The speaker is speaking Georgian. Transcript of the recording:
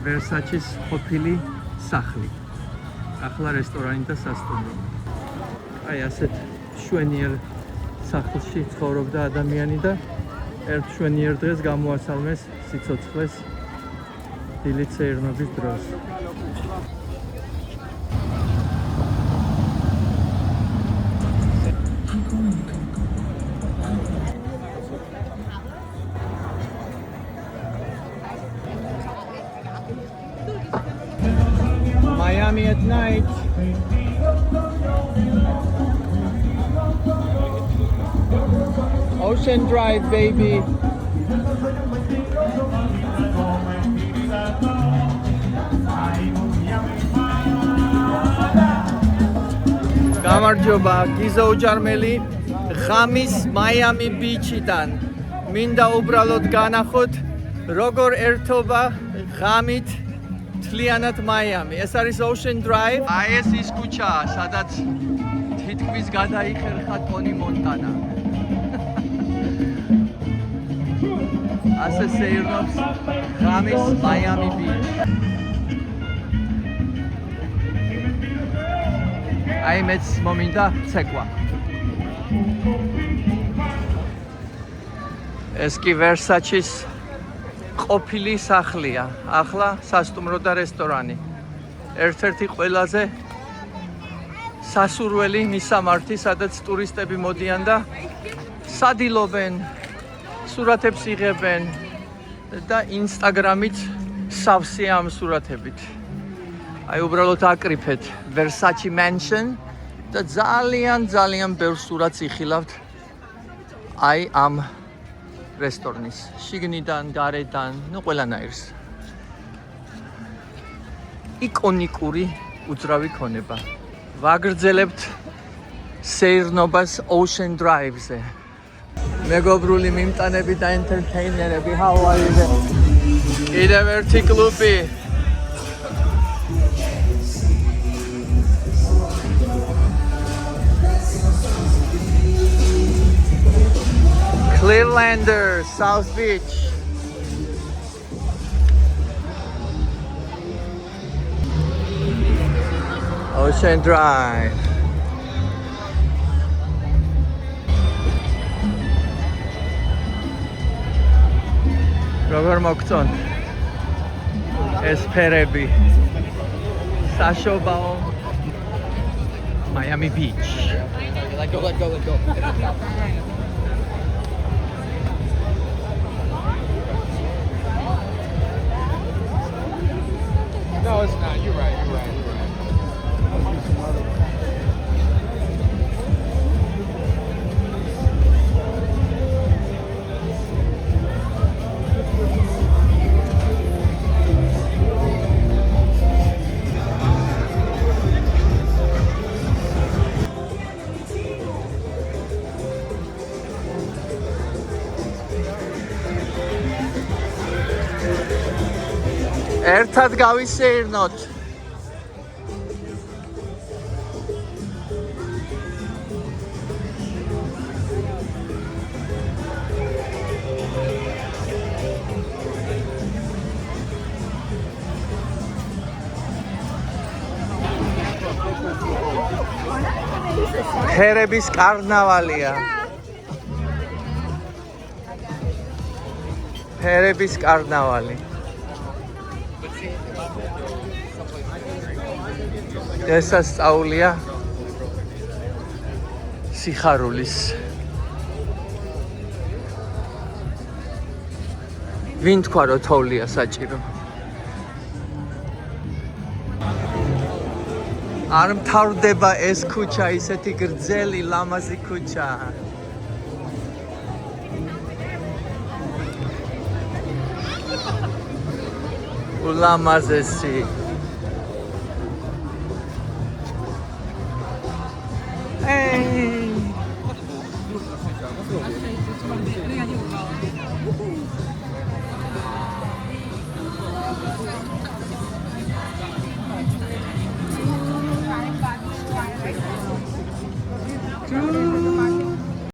Versace-ის ყოფილი სახლი. ახლა რესტორანი და სასტუმრო. აი ასეთ შვენიერ სახლში ცხოვრობდა ადამიანი და ერთ შვენიერ დღეს გამოასალმეს სიცოცხლეს დილით სეირნობის დროს. Miami at night. Ocean Drive, baby. გამარჯობა, გიზა უჯარმელი ღამის Miami Beach-დან. მინდა უბრალოდ განახოთ, როგორ ერთობა ღამით თლიანად Miami. ეს არის Ocean Drive. აი ეს ის ქუჩაა, სადაც თითქმის გადაიხერხა ტონი მონტანა. ასე სეირნობს ღამის Miami Beach. აი მეც მომინდა ცეკვა. ეს კი Versace-ის ყოფილი სახლია, ახლა სასტუმრო და რესტორანი. ერთ-ერთი ყველაზე სასურველი მისამართი, სადაც ტურისტები მოდიან და სადილობენ, სურათებს იღებენ და Instagram-ით სავსეა ამ სურათებით. აი უბრალოდ აკრიფეთ Versace Mansion და ძალიან ბევრ სურათს იხილავთ აი ამ რესტორნის შიგნიდან, გარედან, ნუ ყველანაირს. იკონიკური უძრავი ქონება. ვაგრძელებთ სეირნობას Ocean Drive-ზე. მეგობრული მიმტანები და entertainerები, how are you? კიდევ ერთი კლუბი. Clearlander, South Beach. Ocean Drive. როგორ მოგწონთ ეს ფერები? საშობაო Miami Beach. Let go. No, it's not. You're right. ერთად გავისეირნოთ. ფერების კარნავალია. ფერების კარნავალი. ესასწაულია სიხარულის. ვინ თქვა რომ თოვლია საჭირო? არ მთავრდება ეს ქუჩა, ისეთი გრძელი ლამაზი ქუჩა. ულამაზესი.